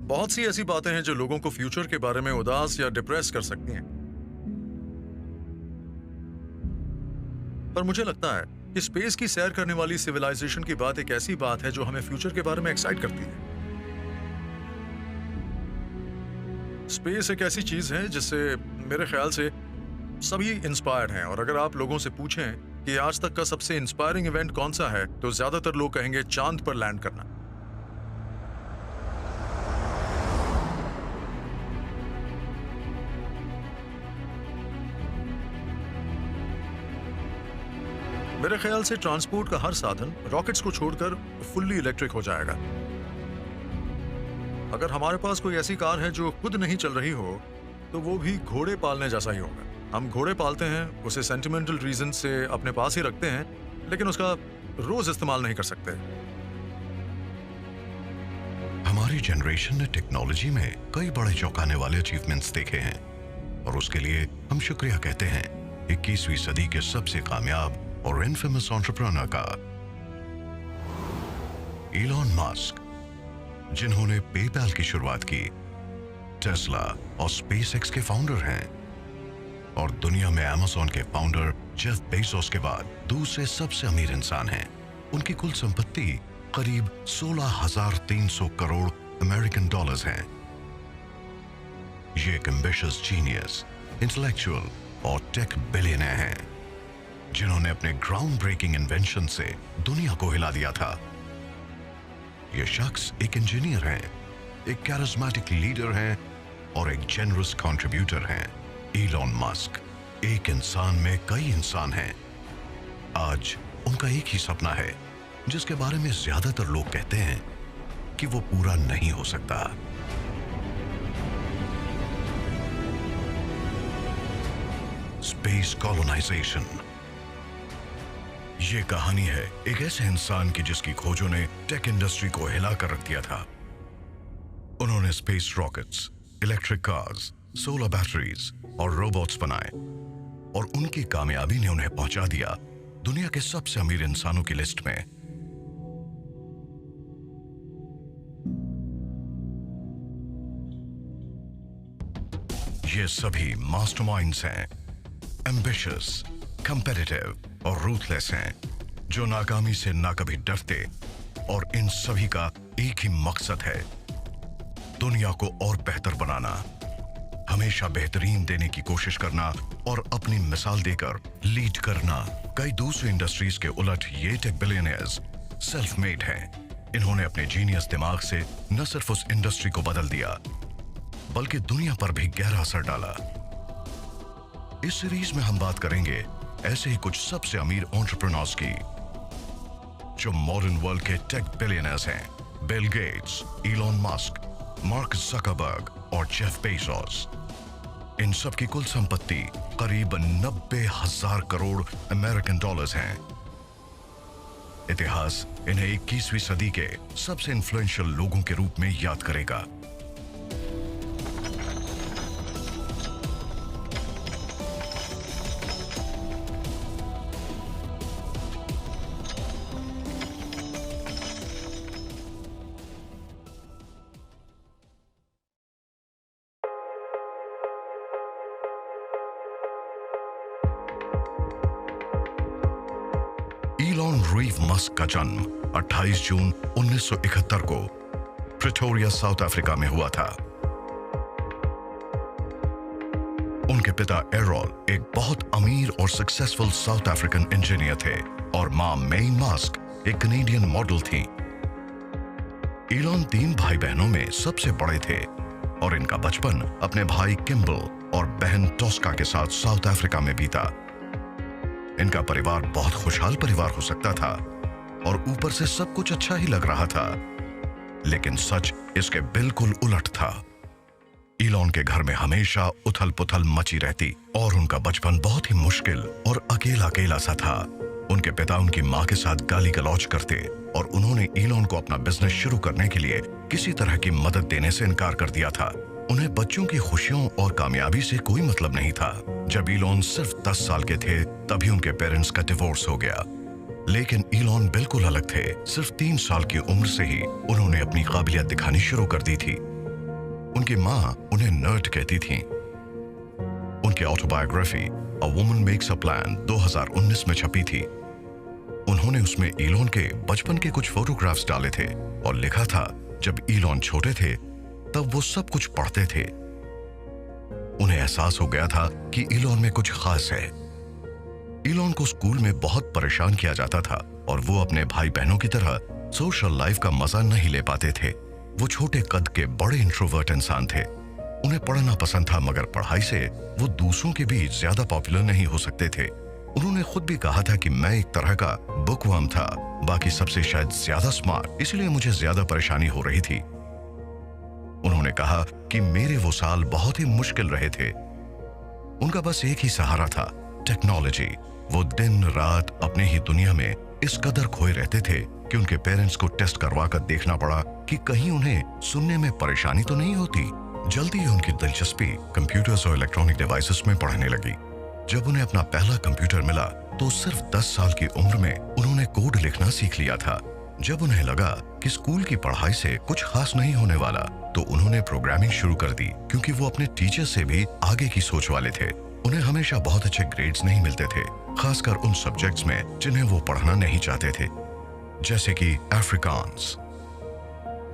बहुत सी ऐसी बातें हैं जो लोगों को फ्यूचर के बारे में उदास या डिप्रेस कर सकती हैं। पर मुझे लगता है कि स्पेस की सैर करने वाली सिविलाइजेशन की बात एक ऐसी बात है जो हमें फ्यूचर के बारे में एक्साइट करती है। स्पेस एक ऐसी चीज है जिससे मेरे ख्याल से सभी इंस्पायर्ड हैं, और अगर आप लोगों से पूछें कि आज तक का सबसे इंस्पायरिंग इवेंट कौन सा है, तो ज्यादातर लोग कहेंगे चांद पर लैंड करना। मेरे ख्याल से ट्रांसपोर्ट का हर साधन रॉकेट्स को छोड़कर फुल्ली इलेक्ट्रिक हो जाएगा। अगर हमारे पास कोई ऐसी कार है जो खुद नहीं चल रही हो, तो वो भी घोड़े पालने जैसा ही होगा। हम घोड़े पालते हैं, उसे सेंटिमेंटल रीजन से अपने पास ही रखते हैं, लेकिन उसका रोज इस्तेमाल नहीं कर सकते। हमारी जनरेशन ने टेक्नोलॉजी में कई बड़े चौंकाने वाले अचीवमेंट्स देखे हैं, और उसके लिए हम शुक्रिया कहते हैं 21वीं सदी के सबसे कामयाब और इनफेमस एंटरप्रेन्योर का, इलॉन मस्क, जिन्होंने पेपैल की शुरुआत की, टेस्ला और स्पेसएक्स के फाउंडर हैं, और दुनिया में अमेज़न के फाउंडर जेफ बेजोस के बाद दूसरे सबसे अमीर इंसान हैं। उनकी कुल संपत्ति करीब 16,300 करोड़ अमेरिकन डॉलर्स हैं। ये एक एम्बिशियस जीनियस, इंटेलेक्चुअल और टेक बिलियनर हैं, जिन्होंने अपने ग्राउंड ब्रेकिंग इन्वेंशन से दुनिया को हिला दिया था। ये शख्स एक इंजीनियर हैं, एक कैरिस्मेटिक लीडर हैं और एक जेनरस कंट्रीब्यूटर हैं। इलॉन मस्क एक इंसान में कई इंसान हैं। आज उनका एक ही सपना है, जिसके बारे में ज्यादातर लोग कहते हैं कि वो पूरा नहीं हो सकता। Space colonization. ये कहानी है एक ऐसे इंसान की जिसकी खोजों ने टेक इंडस्ट्री को हिला कर रख दिया था। उन्होंने space rockets, electric cars, solar batteries और रोबोट्स बनाए, और उनकी कामयाबी ने उन्हें पहुंचा दिया दुनिया के सबसे अमीर इंसानों की लिस्ट में। ये सभी मास्टरमाइंड्स हैं, एम्बिशियस, कंपेटिटिव और रूथलेस हैं, जो नाकामी से ना कभी डरते, और इन सभी का एक ही मकसद है, दुनिया को और बेहतर बनाना, हमेशा बेहतरीन देने की कोशिश करना और अपनी मिसाल देकर लीड करना। कई दूसरी इंडस्ट्रीज के उलट ये टेक बिलियनियर्स सेल्फ मेड हैं। इन्होंने अपने जीनियस दिमाग से न सिर्फ उस इंडस्ट्री को बदल दिया, बल्कि दुनिया पर भी गहरा असर डाला। इस सीरीज में हम बात करेंगे ऐसे ही कुछ सबसे अमीर एंटरप्रेन्योर्स की, जो मॉडर्न वर्ल्ड के टेक बिलियनियर्स हैं। Bill Gates, Elon Musk, mark Zuckerberg और जेफ बेजोस। इन सब की कुल संपत्ति करीब 90,000 करोड़ अमेरिकन डॉलर्स हैं। इतिहास इन्हें 21वीं सदी के सबसे इन्फ्लुएंशियल लोगों के रूप में याद करेगा। इलॉन रीव मस्क का जन्म 28 जून 1971 को प्रिटोरिया, साउथ अफ्रीका में हुआ था। उनके पिता एरोल एक बहुत अमीर और सक्सेसफुल साउथ अफ्रीकन इंजीनियर थे, और मां मेई मस्क एक कनेडियन मॉडल थी। इलॉन 3 भाई बहनों में सबसे बड़े थे, और इनका बचपन अपने भाई किम्बल और बहन टोस्का के साथ साउथ अफ्रीका में बीता। इनका परिवार बहुत खुशहाल परिवार हो सकता था, और ऊपर से सब कुछ अच्छा ही लग रहा था, लेकिन सच इसके बिल्कुल उलट था। इलॉन के घर में हमेशा उथल पुथल मची रहती, और उनका बचपन बहुत ही मुश्किल और अकेला अकेला सा था। उनके पिता उनकी मां के साथ गाली गलौज करते, और उन्होंने इलॉन को अपना बिजनेस शुरू करने के लिए किसी तरह की मदद देने से इनकार कर दिया था। उन्हें बच्चों की खुशियों और कामयाबी से कोई मतलब नहीं था। जब इलॉन सिर्फ 10 साल के थे, तभी उनके पेरेंट्स का डिवोर्स हो गया। लेकिन इलॉन बिल्कुल अलग थे। सिर्फ 3 साल की उम्र से ही उन्होंने अपनी काबिलियत दिखानी शुरू कर दी थी। उनकी माँ उन्हें नर्ड कहती थीं। उनकी autobiography a woman makes a plan 2019 में छपी थी। उन्होंने उसमें इलॉन के बचपन के कुछ फोटोग्राफ्स डाले थे और लिखा था, जब इलॉन छोटे थे तब वो सब कुछ पढ़ते थे। उन्हें एहसास हो गया था कि इलॉन में कुछ खास है। इलॉन को स्कूल में बहुत परेशान किया जाता था और वो अपने भाई बहनों की तरह सोशल लाइफ का मजा नहीं ले पाते थे। वो छोटे कद के बड़े इंट्रोवर्ट इंसान थे। उन्हें पढ़ना पसंद था, मगर पढ़ाई से वो दूसरों के बीच ज्यादा पॉपुलर नहीं हो सकते थे। उन्होंने खुद भी कहा था कि मैं एक तरह का बुकवर्म था, बाकी सबसे शायद ज्यादा स्मार्ट, इसलिए मुझे ज्यादा परेशानी हो रही थी। उन्होंने कहा कि मेरे वो साल बहुत ही मुश्किल रहे थे। उनका बस एक ही सहारा था, टेक्नोलॉजी। वो दिन रात अपने ही दुनिया में इस कदर खोए रहते थे कि उनके पेरेंट्स को टेस्ट करवा कर देखना पड़ा कि कहीं उन्हें सुनने में परेशानी तो नहीं होती। जल्दी ही उनकी दिलचस्पी कंप्यूटर्स और इलेक्ट्रॉनिक डिवाइसेस में पढ़ने लगी। जब उन्हें अपना पहला कंप्यूटर मिला तो सिर्फ 10 साल की उम्र में उन्होंने कोड लिखना सीख लिया था। जब उन्हें लगा कि स्कूल की पढ़ाई से कुछ खास नहीं होने वाला तो उन्होंने प्रोग्रामिंग शुरू कर दी, क्योंकि वो अपने टीचर से भी आगे की सोच वाले थे। उन्हें हमेशा बहुत अच्छे ग्रेड्स नहीं मिलते थे, खासकर उन सब्जेक्ट्स में जिन्हें वो पढ़ना नहीं चाहते थे, जैसे कि अफ्रीकांस।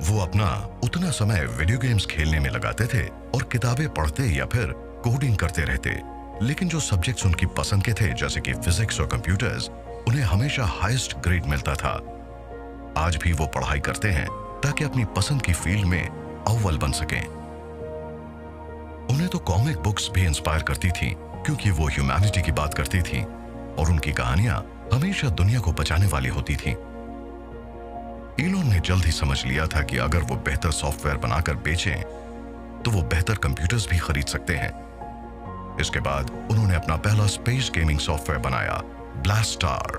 वो अपना उतना समय वीडियो गेम्स खेलने में लगाते थे और किताबें पढ़ते या फिर कोडिंग करते रहते। लेकिन जो सब्जेक्ट्स उनकी पसंद के थे, जैसे कि फिजिक्स और कंप्यूटर्स, उन्हें हमेशा हाईएस्ट ग्रेड मिलता था। आज भी वो पढ़ाई करते हैं ताकि अपनी पसंद की फील्ड में अव्वल बन सकें। उन्हें तो कॉमिक बुक्स भी इंस्पायर करती थी, क्योंकि वो ह्यूमैनिटी की बात करती थी और उनकी कहानियां हमेशा दुनिया को बचाने वाली होती थी। इलॉन ने जल्द ही समझ लिया था कि अगर वो बेहतर सॉफ्टवेयर बनाकर बेचें तो वो बेहतर कंप्यूटर्स भी खरीद सकते हैं। इसके बाद उन्होंने अपना पहला स्पेस गेमिंग सॉफ्टवेयर बनाया, ब्लास्टार।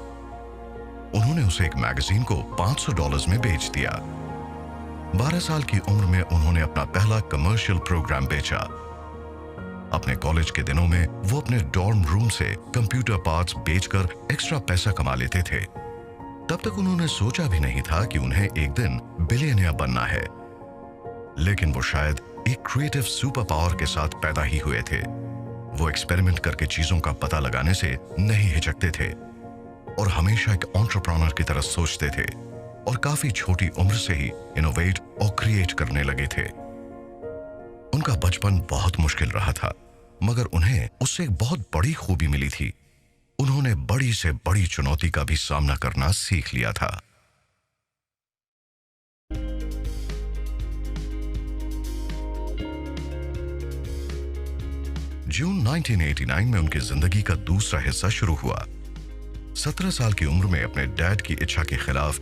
उन्होंने उसे एक मैगजीन को $500 में बेच दिया। 12 साल की उम्र में उन्होंने अपना पहला कमर्शियल प्रोग्राम बेचा। अपने कॉलेज के दिनों में वो अपने डॉर्म रूम से कंप्यूटर पार्ट्स बेचकर एक्स्ट्रा पैसा कमा लेते थे। तब तक उन्होंने सोचा भी नहीं था कि उन्हें एक दिन बिलियनियर बनना है। लेकिन वो शायद एक क्रिएटिव सुपर पावर के साथ पैदा ही हुए थे। वो एक्सपेरिमेंट करके चीजों का पता लगाने से नहीं हिचकते थे और हमेशा एक एंटरप्रेन्योर की तरह सोचते थे और काफी छोटी उम्र से ही इनोवेट और क्रिएट करने लगे थे। उनका बचपन बहुत मुश्किल रहा था, मगर उन्हें उससे एक बहुत बड़ी खूबी मिली थी। उन्होंने बड़ी से बड़ी चुनौती का भी सामना करना सीख लिया था। जून 1989 में उनकी जिंदगी का दूसरा हिस्सा शुरू हुआ। 17 साल की उम्र में अपने डैड की इच्छा के खिलाफ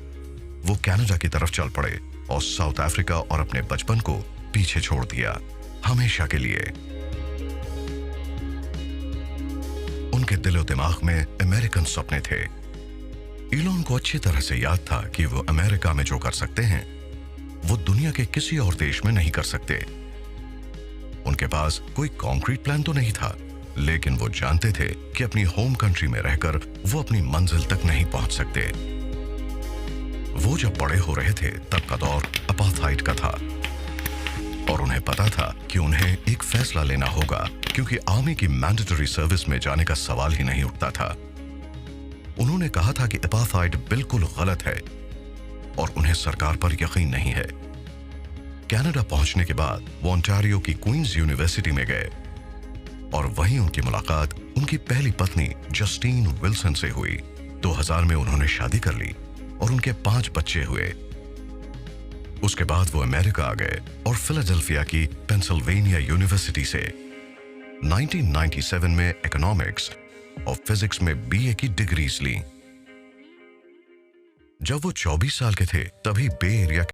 वो कनाडा की तरफ चल पड़े और साउथ अफ्रीका और अपने बचपन को पीछे छोड़ दिया, हमेशा के लिए। उनके दिलो दिमाग में अमेरिकन सपने थे। इलॉन को अच्छी तरह से याद था कि वो अमेरिका में जो कर सकते हैं वो दुनिया के किसी और देश में नहीं कर सकते। उनके पास कोई कॉन्क्रीट प्लान तो नहीं था, लेकिन वो जानते थे कि अपनी होम कंट्री में रहकर वो अपनी मंजिल तक नहीं पहुंच सकते। वो जब बड़े हो रहे थे तब का दौर अपार्थाइड का था और उन्हें पता था कि उन्हें एक फैसला लेना होगा, क्योंकि आर्मी की मैंडेटरी सर्विस में जाने का सवाल ही नहीं उठता था। उन्होंने कहा था कि अपार्थाइड बिल्कुल गलत है और उन्हें सरकार पर यकीन नहीं है। कनाडा पहुंचने के बाद वो ओंटारियो की क्वींस यूनिवर्सिटी में गए और वहीं उनकी मुलाकात उनकी पहली पत्नी जस्टीन विल्सन से हुई। 2000 में उन्होंने शादी कर ली और उनके 5 बच्चे हुए। उसके बाद वो अमेरिका आ गए और फिलाडेल्फिया की पेंसिल्वेनिया यूनिवर्सिटी से 1997 में इकोनॉमिक्स और फिजिक्स में बीए की डिग्रीज ली। जब वो 24 साल के थे तभी बे एरिया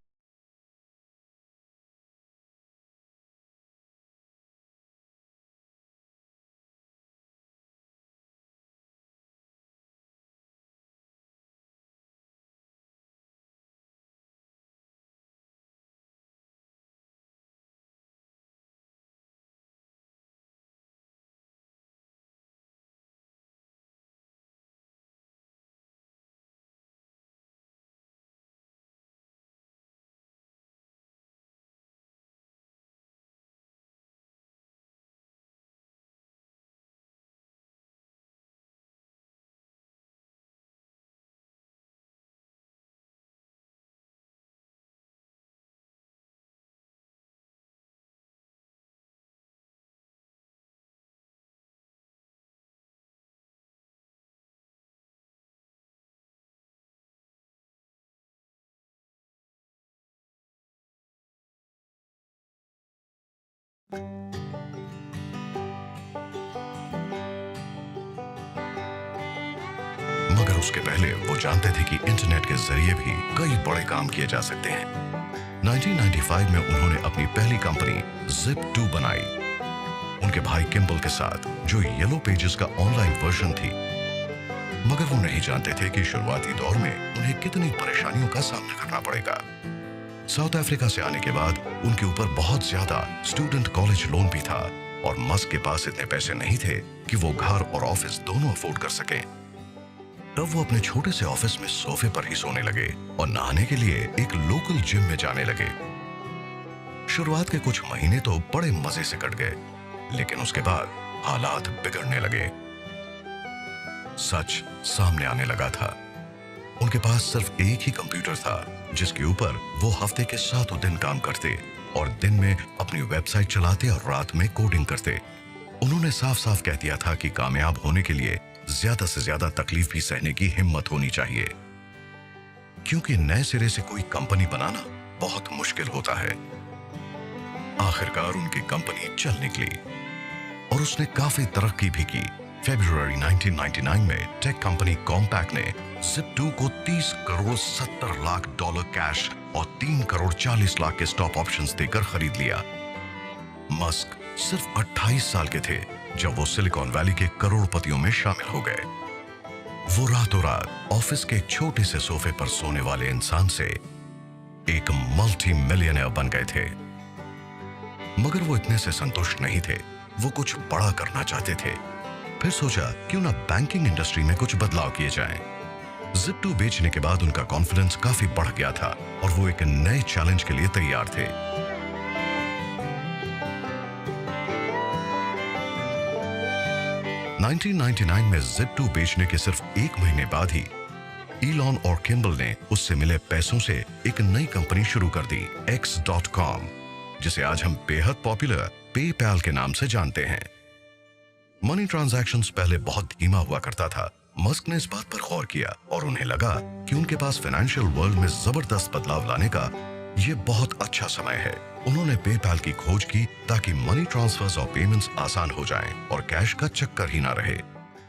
मगर उसके पहले वो जानते थे कि इंटरनेट के जरिए भी कई बड़े काम किए जा सकते हैं। 1995 में उन्होंने अपनी पहली कंपनी Zip2 बनाई, उनके भाई किम्बल के साथ, जो येलो पेजेस का ऑनलाइन वर्जन थी। मगर वो नहीं जानते थे कि शुरुआती दौर में उन्हें कितनी परेशानियों का सामना करना पड़ेगा। साउथ अफ्रीका से आने के बाद उनके ऊपर बहुत ज्यादा स्टूडेंट कॉलेज लोन भी था और मस्क के पास इतने पैसे नहीं थे कि वो घर और ऑफिस दोनों अफोर्ड कर सकें। तब वो अपने छोटे से ऑफिस में सोफे पर ही सोने लगे और नहाने के लिए एक लोकल जिम में जाने लगे। शुरुआत के कुछ महीने तो बड़े मजे से कट गए, लेकिन उसके बाद हालात बिगड़ने लगे। सच सामने आने लगा था। उनके पास सिर्फ एक ही कंप्यूटर था जिसके ऊपर वो हफ्ते के 7 दिन काम करते और दिन में अपनी वेबसाइट चलाते और रात में कोडिंग करते। उन्होंने साफ साफ कह दिया था कि कामयाब होने के लिए ज्यादा से ज्यादा तकलीफ भी सहने की हिम्मत होनी चाहिए, क्योंकि नए सिरे से कोई कंपनी बनाना बहुत मुश्किल होता है। आखिरकार उनकी कंपनी चल निकली और उसने काफी तरक्की भी की। फरवरी 1999 में टेक कंपनी कॉम्पैक्ट ने Zip2 को 30 करोड़ 70 लाख डॉलर कैश और 3 करोड़ 40 लाख के स्टॉक ऑप्शंस देकर खरीद लिया। मस्क सिर्फ 28 साल के थे जब वो सिलिकॉन वैली के करोड़पतियों में शामिल हो गए। वो रातों रात ऑफिस के एक छोटे से सोफे पर सोने वाले इंसान से एक मल्टी मिलियनर बन गए थे। मगर वो इतने से संतुष्ट नहीं थे, वो कुछ बड़ा करना चाहते थे। फिर सोचा क्यों ना बैंकिंग इंडस्ट्री में कुछ बदलाव किए जाएं। Zip2 बेचने के बाद उनका कॉन्फिडेंस काफी बढ़ गया था और वो एक नए चैलेंज के लिए तैयार थे। 1999 में Zip2 बेचने के सिर्फ 1 महीने बाद ही ईलॉन और किम्बल ने उससे मिले पैसों से एक नई कंपनी शुरू कर दी, X.com, जिसे आज हम बेहद पॉपुलर पेपैल के नाम से जानते हैं। मनी ट्रांजैक्शंस पहले बहुत धीमा हुआ करता था। मस्क ने इस बात पर गौर किया और उन्हें लगा कि उनके पास फाइनेंशियल वर्ल्ड में जबरदस्त बदलाव लाने का ये बहुत अच्छा समय है। उन्होंने पेपैल की खोज की ताकि मनी ट्रांसफर्स और पेमेंट्स आसान हो जाएं और कैश का चक्कर ही ना रहे।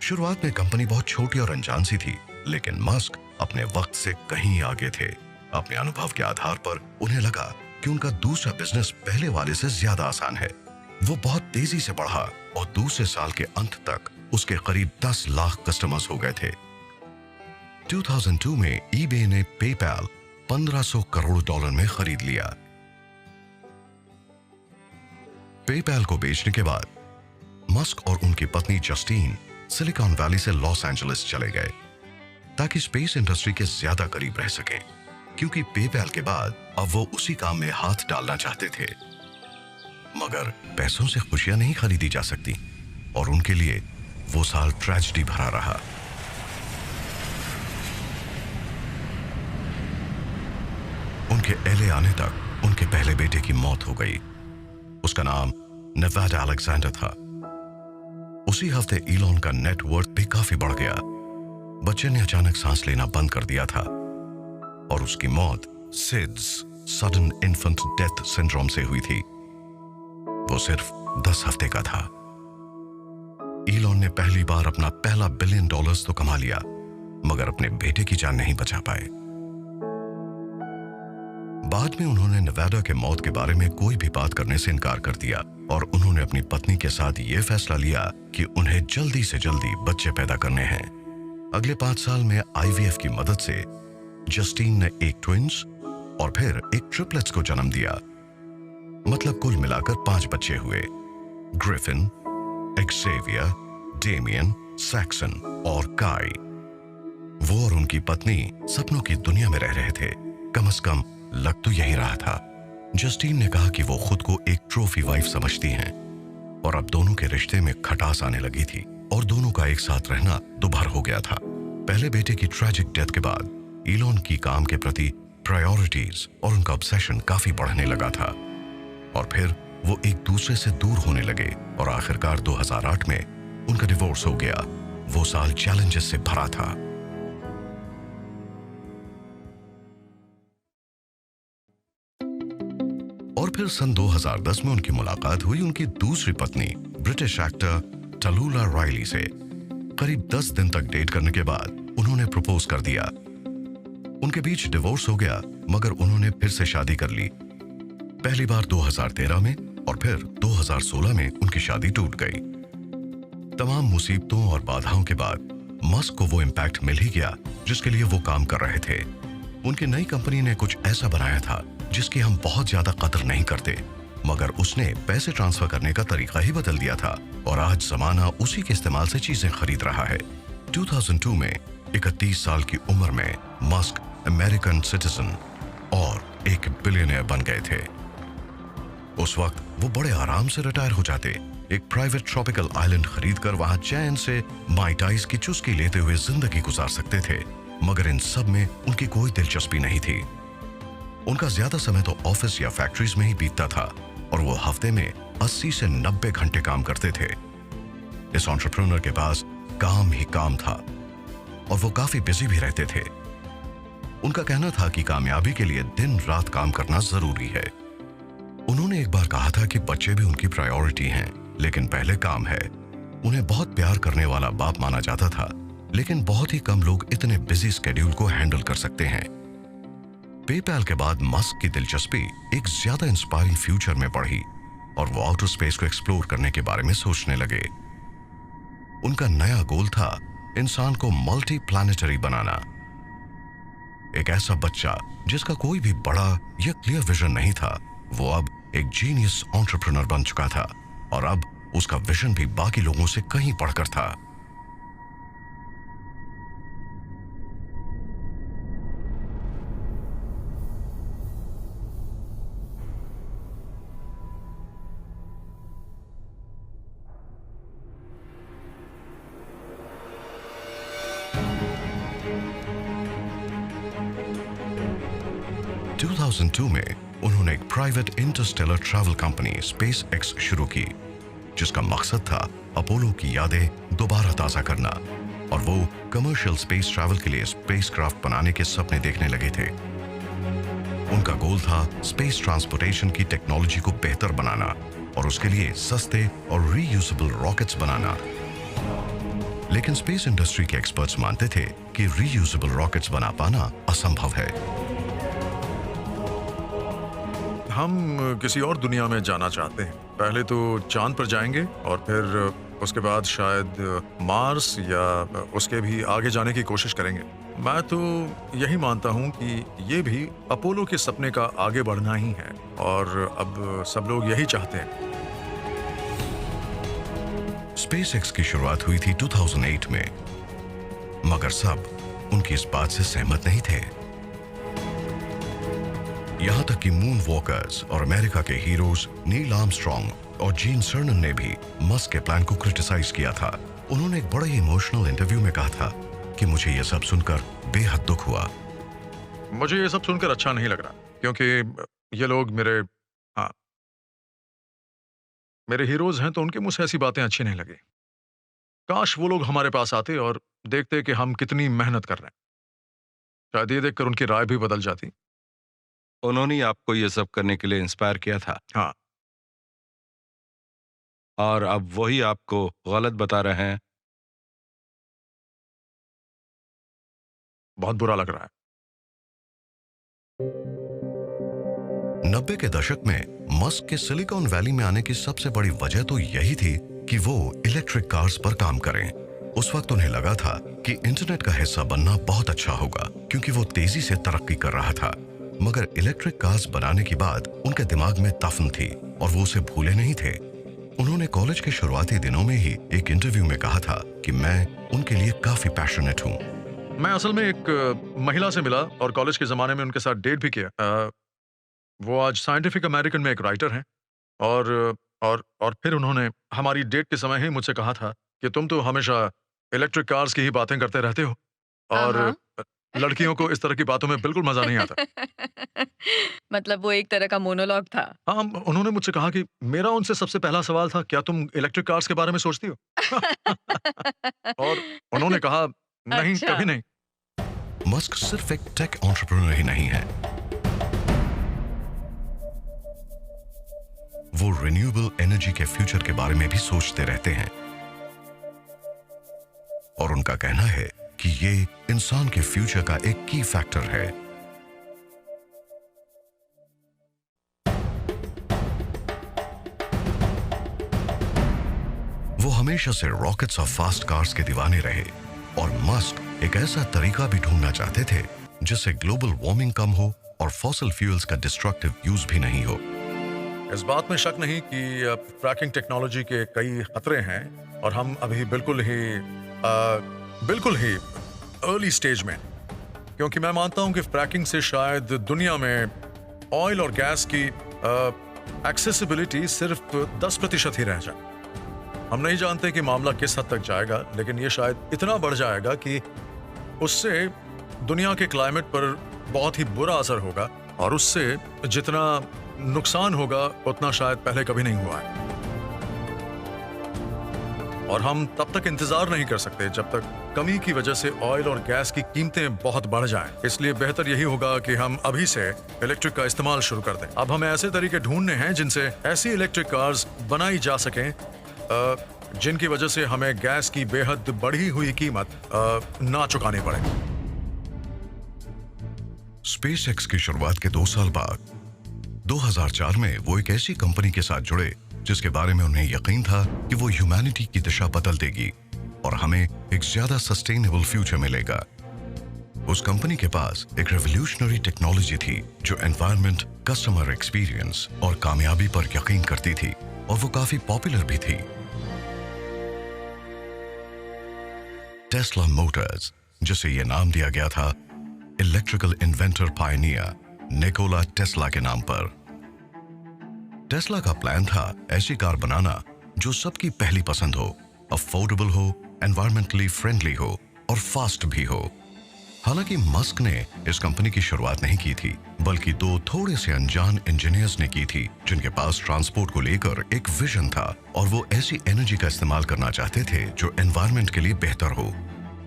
शुरुआत में कंपनी बहुत छोटी और अनजान सी थी, लेकिन मस्क अपने वक्त से कहीं आगे थे। अपने अनुभव के आधार पर उन्हें लगा कि उनका दूसरा बिजनेस पहले वाले से ज्यादा आसान है। वो बहुत तेजी से बढ़ा और दूसरे साल के अंत तक उसके करीब 10 लाख कस्टमर्स हो गए थे। 2002 में eBay ने पेपैल 1500 करोड़ डॉलर में खरीद लिया। पेपैल को बेचने के बाद मस्क और उनकी पत्नी जस्टीन सिलिकॉन वैली से लॉस एंजलिस चले गए ताकि स्पेस इंडस्ट्री के ज्यादा करीब रह सकें, क्योंकि पेपैल के बाद अब वो उसी काम में हाथ डालना चाहते थे। मगर पैसों से खुशियां नहीं खरीदी जा सकती और उनके लिए वो साल ट्रेजेडी भरा रहा। उनके एलए आने तक उनके पहले बेटे की मौत हो गई। उसका नाम नेवाडा अलेक्जेंडर था। उसी हफ्ते ईलॉन का नेटवर्थ भी काफी बढ़ गया। बच्चे ने अचानक सांस लेना बंद कर दिया था और उसकी मौत seeds sudden infant death syndrome से हुई थी। वो सिर्फ 10 हफ्ते का था। ईलॉन ने पहली बार अपना पहला $1 बिलियन तो कमा लिया, मगर अपने बेटे की जान नहीं बचा पाए। बाद में उन्होंने नेवाडा के मौत के बारे में कोई भी बात करने से इनकार कर दिया और उन्होंने अपनी पत्नी के साथ ये फैसला लिया कि उन्हें जल्दी से जल्दी बच्चे पैदा करने हैं। अगले 5 साल में आईवीएफ की मदद से जस्टीन ने एक ट्विंस और फिर एक ट्रिपलेट्स को जन्म दिया। मतलब कुल मिलाकर 5 बच्चे हुए, ग्रिफिन, एक्सेवियर, डेमियन, सैक्सन और काई। वो और उनकी पत्नी सपनों की दुनिया में रह रहे थे। कम से कम लग तो यही रहा था। जस्टीन ने कहा कि वो खुद को एक ट्रॉफी वाइफ समझती हैं और अब दोनों के रिश्ते में खटास आने लगी थी और दोनों का एक साथ रहना दुभर हो गया था। पहले बेटे की ट्रैजिक डेथ के बाद ईलॉन की काम के प्रति प्रायोरिटीज और उनका ऑब्सेशन काफी बढ़ने लगा था और फिर वो एक दूसरे से दूर होने लगे और आखिरकार 2008 में उनका डिवोर्स हो गया। वो साल चैलेंजेस से भरा था। और फिर सन 2010 में उनकी मुलाकात हुई उनकी दूसरी पत्नी ब्रिटिश एक्टर टलूला रायली से। करीब 10 दिन तक डेट करने के बाद उन्होंने प्रपोज कर दिया। उनके बीच डिवोर्स हो गया, मगर उन्होंने फिर से शादी कर ली। पहली बार 2013 में और फिर 2016 में उनकी शादी टूट गई। तमाम मुसीबतों और बाधाओं के बाद मस्क को वो इम्पैक्ट मिल ही गया जिसके लिए वो काम कर रहे थे। उनकी नई कंपनी ने कुछ ऐसा बनाया था जिसकी हम बहुत ज्यादा कदर नहीं करते, मगर उसने पैसे ट्रांसफर करने का तरीका ही बदल दिया था और आज जमाना उसी के इस्तेमाल से चीजें खरीद रहा है। 2002 में 31 साल की उम्र में मस्क अमेरिकन सिटीजन और एक बिलियनियर बन गए थे। उस वक्त वो बड़े आराम से रिटायर हो जाते, एक प्राइवेट ट्रॉपिकल आइलैंड खरीदकर वहां चैन से माइटाइज की चुस्की लेते हुए जिंदगी गुजार सकते थे, मगर इन सब में उनकी कोई दिलचस्पी नहीं थी। उनका ज्यादा समय तो ऑफिस या फैक्ट्रीज में ही बीतता था और वो हफ्ते में 80 से 90 घंटे काम करते थे। इस एंटरप्रेन्योर के पास काम ही काम था और वो काफी बिजी भी रहते थे। उनका कहना था कि कामयाबी के लिए दिन रात काम करना जरूरी है। उन्होंने एक बार कहा था कि बच्चे भी उनकी प्रायोरिटी हैं, लेकिन पहले काम है। उन्हें बहुत प्यार करने वाला बाप माना जाता था, लेकिन बहुत ही कम लोग इतने बिजी स्केड्यूल को हैंडल कर सकते हैं। पेपैल के बाद मस्क की दिलचस्पी एक ज्यादा इंस्पायरिंग फ्यूचर में बढ़ी और वो आउटर स्पेस को एक्सप्लोर करने के बारे में सोचने लगे। उनका नया गोल था इंसान को मल्टी प्लैनेटरी बनाना। एक ऐसा बच्चा जिसका कोई भी बड़ा या क्लियर विजन नहीं था, वो अब एक जीनियस एंटरप्रेन्योर बन चुका था और अब उसका विजन भी बाकी लोगों से कहीं बढ़कर था। Hmm. 2002 में उन्होंने एक private Interstellar travel company space x शुरू की, जिसका मकसद था अपोलो की यादें दोबारा ताजा करना, और वो कमर्शियल स्पेस ट्रैवल के लिए स्पेसक्राफ्ट बनाने के सपने देखने लगे थे। उनका गोल था स्पेस ट्रांसपोर्टेशन की टेक्नोलॉजी को बेहतर बनाना और उसके लिए सस्ते और रीयूजेबल रॉकेट्स बनाना। लेकिन स्पेस इंडस्ट्री के एक्सपर्ट्स मानते थे कि रीयूजेबल रॉकेट्स बना पाना असंभव है। हम किसी और दुनिया में जाना चाहते हैं। पहले तो चांद पर जाएंगे और फिर उसके बाद शायद मार्स या उसके भी आगे जाने की कोशिश करेंगे। मैं तो यही मानता हूं कि ये भी अपोलो के सपने का आगे बढ़ना ही है और अब सब लोग यही चाहते हैं। स्पेसएक्स की शुरुआत हुई थी 2008 में, मगर सब उनकी इस बात से सहमत नहीं थे। यहां तक कि मून वॉकर्स और अमेरिका के हीरोज नील आर्मस्ट्रॉन्ग और जीन सर्नन ने भी मस्क के प्लान को क्रिटिसाइज किया था। उन्होंने एक बड़े ही इमोशनल इंटरव्यू में कहा था कि मुझे यह सब सुनकर बेहद दुख हुआ। मुझे ये सब सुनकर अच्छा नहीं लग रहा, क्योंकि ये लोग मेरे हीरोज हैं, तो उनके मुंह से ऐसी बातें अच्छी नहीं लगी। काश वो लोग हमारे पास आते और देखते कि हम कितनी मेहनत कर रहे हैं। शायद ये देखकर उनकी राय भी बदल जाती। उन्होंने ही आपको ये सब करने के लिए इंस्पायर किया था। हाँ, और अब वही आपको गलत बता रहे हैं। बहुत बुरा लग रहा है। 90 के दशक में मस्क के सिलिकॉन वैली में आने की सबसे बड़ी वजह तो यही थी कि वो इलेक्ट्रिक कार्स पर काम करें। उस वक्त उन्हें लगा था कि इंटरनेट का हिस्सा बनना बहुत अच्छा होगा, क्योंकि वो तेजी से तरक्की कर रहा था। मगर इलेक्ट्रिक कार्स बनाने के बाद उनके दिमाग में तफन थी और वो उसे भूले नहीं थे। उन्होंने कॉलेज के शुरुआती दिनों में ही एक इंटरव्यू में कहा था कि मैं उनके लिए काफी पैशनेट हूँ। मैं असल में एक महिला से मिला और कॉलेज के ज़माने में उनके साथ डेट भी किया। वो आज साइंटिफिक अमेरिकन में एक राइटर हैं और फिर उन्होंने हमारी डेट के समय ही मुझसे कहा था कि तुम तो हमेशा इलेक्ट्रिक कार्स की ही बातें करते रहते हो और लड़कियों को इस तरह की बातों में बिल्कुल मजा नहीं आता। मतलब वो एक तरह का मोनोलॉग था। हाँ, उन्होंने मुझसे कहा कि मेरा उनसे सबसे पहला सवाल था, क्या तुम इलेक्ट्रिक कार्स के बारे में सोचती हो? और उन्होंने कहा, नहीं, अच्छा। कभी नहीं। मस्क सिर्फ एक टेक एंटरप्रेन्योर ही नहीं है, वो रिन्यूएबल एनर्जी के फ्यूचर के बारे में भी सोचते रहते हैं और उनका कहना है कि ये इंसान के फ्यूचर का एक की फैक्टर है। वो हमेशा से रॉकेट्स और फास्ट कार्स के दीवाने रहे और मस्क एक ऐसा तरीका भी ढूंढना चाहते थे जिससे ग्लोबल वार्मिंग कम हो और फॉसिल फ्यूल्स का डिस्ट्रक्टिव यूज भी नहीं हो। इस बात में शक नहीं कि फ्रैकिंग टेक्नोलॉजी के कई खतरे हैं और हम अभी बिल्कुल ही अर्ली स्टेज में, क्योंकि मैं मानता हूं कि फ्रैकिंग से शायद दुनिया में ऑयल और गैस की एक्सेसिबिलिटी सिर्फ 10% ही रह जाए। हम नहीं जानते कि मामला किस हद तक जाएगा, लेकिन ये शायद इतना बढ़ जाएगा कि उससे दुनिया के क्लाइमेट पर बहुत ही बुरा असर होगा और उससे जितना नुकसान होगा उतना शायद पहले कभी नहीं हुआ है। और हम तब तक इंतजार नहीं कर सकते जब तक कमी की वजह से ऑयल और गैस की कीमतें बहुत बढ़ जाएं। इसलिए बेहतर यही होगा कि हम अभी से इलेक्ट्रिक का इस्तेमाल शुरू कर दें। अब हमें ऐसे तरीके ढूंढने हैं जिनसे ऐसी इलेक्ट्रिक कार्स बनाई जा सकें जिनकी वजह से हमें गैस की बेहद बढ़ी हुई कीमत ना चुकानी पड़े। स्पेसएक्स की शुरुआत के 2 साल बाद 2004 में वो एक ऐसी कंपनी के साथ जुड़े जिसके बारे में उन्हें यकीन था कि वो ह्यूमैनिटी की दिशा बदल देगी और हमें एक ज्यादा सस्टेनेबल फ्यूचर मिलेगा। उस कंपनी के पास एक रेवोल्यूशनरी टेक्नोलॉजी थी जो एनवायरनमेंट, कस्टमर एक्सपीरियंस और कामयाबी पर यकीन करती थी और वो काफी पॉपुलर भी थी। टेस्ला मोटर्स, जिसे ये नाम दिया गया था electrical inventor Pioneer Nikola Tesla के नाम पर। टेस्ला का प्लान था ऐसी कार बनाना जो सबकी पहली पसंद हो, अफोर्डेबल हो, एनवायरमेंटली फ्रेंडली हो और फास्ट भी हो। हालांकि मस्क ने इस कंपनी की शुरुआत नहीं की थी, बल्कि 2 थोड़े से अनजान इंजीनियर्स ने की थी जिनके पास ट्रांसपोर्ट को लेकर एक विजन था और वो ऐसी एनर्जी का इस्तेमाल करना चाहते थे जो एनवायरमेंट के लिए बेहतर हो।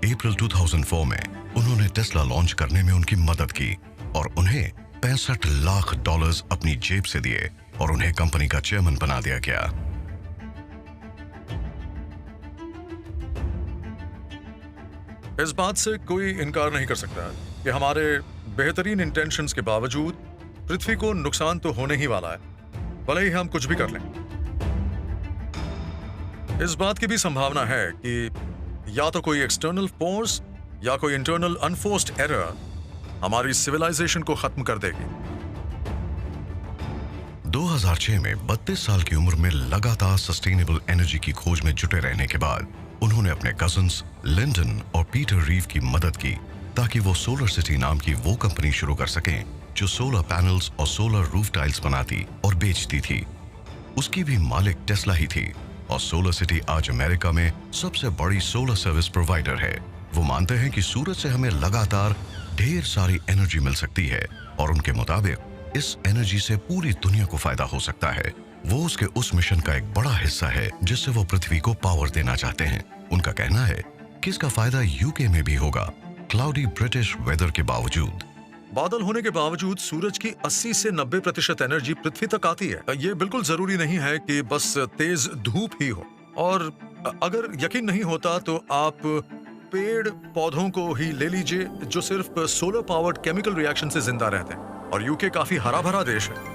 अप्रैल 2004 में उन्होंने टेस्ला लॉन्च करने में उनकी मदद की और उन्हें $65 लाख अपनी जेब से दिए और उन्हें कंपनी का चेयरमैन बना दिया गया। इस बात से कोई इनकार नहीं कर सकता कि हमारे बेहतरीन इंटेंशंस के बावजूद पृथ्वी को नुकसान तो होने ही वाला है, भले ही हम कुछ भी कर लें। इस बात की भी संभावना है कि या तो कोई एक्सटर्नल फोर्स या कोई इंटरनल अनफोर्स्ड एरर हमारी सिविलाइजेशन को खत्म कर देगी। 2006 में 32 साल की उम्र में लगातार सस्टेनेबल एनर्जी की खोज में जुटे रहने के बाद उन्होंने अपने कजिन्स लिंडन और पीटर रीव की मदद की ताकि वो सोलर सिटी नाम की वो कंपनी शुरू कर सकें जो सोलर पैनल्स और सोलर रूफ टाइल्स बनाती और बेचती थी। उसकी भी मालिक टेस्ला ही थी और सोलर सिटी आज अमेरिका में सबसे बड़ी सोलर सर्विस प्रोवाइडर है। वो मानते हैं कि सूरज से हमें लगातार ढेर सारी एनर्जी मिल सकती है और उनके मुताबिक इस एनर्जी से पूरी दुनिया को फायदा हो सकता है। वो उसके उस मिशन का एक बड़ा हिस्सा है जिससे वो पृथ्वी को पावर देना चाहते हैं। उनका कहना है कि इसका फायदा यूके में भी होगा, क्लाउडी ब्रिटिश वेदर के बावजूद। बादल होने के बावजूद सूरज की 80 से 90% एनर्जी पृथ्वी तक आती है। ये बिल्कुल जरूरी नहीं है कि बस तेज धूप ही हो, और अगर यकीन नहीं होता तो आप पेड़ पौधों को ही ले लीजिए जो सिर्फ सोलर पावर्ड केमिकल रिएक्शन से जिंदा रहते हैं, और यूके काफी हरा भरा देश है।